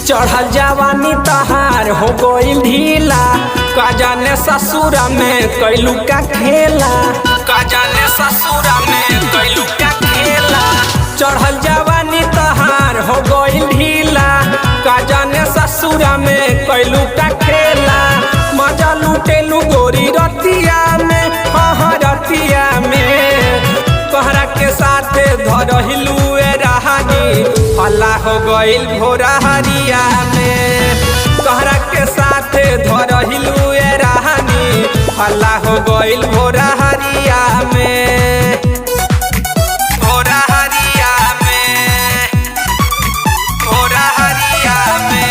चढ़ल जवानी तहार हो गइल ढीला, का जाने ससुरा में कैलू का खेला, का जाने ससुरा में कैलू का खेला। चढ़ल जवानी तहार हो गइल ढीला, का जाने ससुरा में कैलू का खेला। मजा लुटेलू गोरी रतिया में, हाँ रतिया में, कहरा के साथ धरहिलू रानी, हल्ला हो गइल भोरा हरिया में। कहरा के साथ धरहिलू रानी, हल्ला हो गइल भोरा हरिया में, भोरा हरिया में, भोरा हरिया में।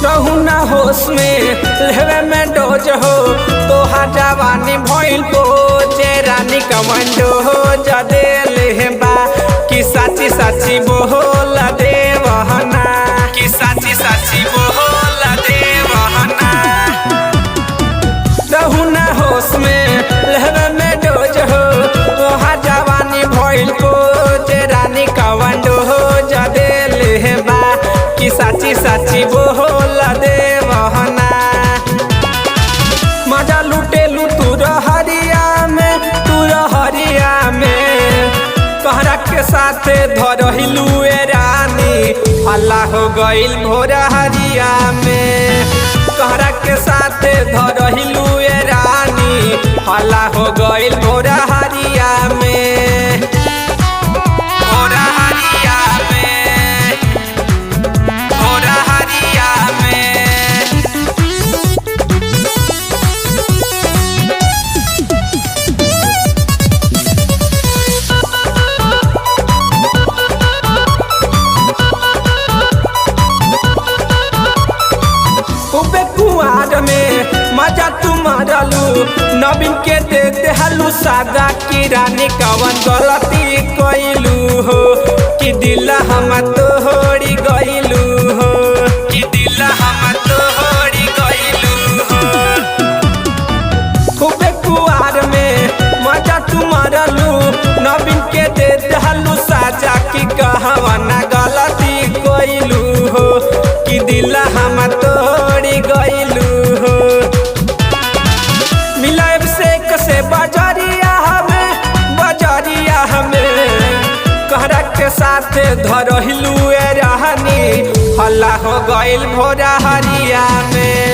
रहू ना होश में लेवे में डोज हो, तोहा जवानी भइल बोझे रानी कमांडो हो। जदे लेबा कि साची साची बोल देवहना, कि साची साची बोल देवहना। रहू ना होश में लेवे में डोज हो, तोहा जवानी भइल बोझे रानी कमांडो हो। जदे लेबा कि साची साची बोल देवहना। मजा लुटेलू तू रहरिया में, तू रहरिया में, कहरा के साथ धरहिलू रानी, हल्ला हो गइल भोरा हरिया में। कहरा के साथ धरहिलू रानी, हल्ला हो गइल भोरा हरिया में, भोरा हरिया में, भोरा हरिया में। उबे कुआर में मजा तू मारलू, नवीन के दे देहलू सादा की रानी। कवन गलती कइलू हो कि दिल हम तोहरी गइलू हो, कि दिल हम तोहरी गइलू हो। उबे कुआर में मजा तू मारलू, नवीन के दे देहलू साजा की कहवना गलती कइलू हो कि दिल हम तोहरी गइलू हो। मिलाब से बजरिया हमें, बजरिया हमें, कहरा के साथ धरहिलू रानी, हल्ला हो गइल भोरा हरिया में।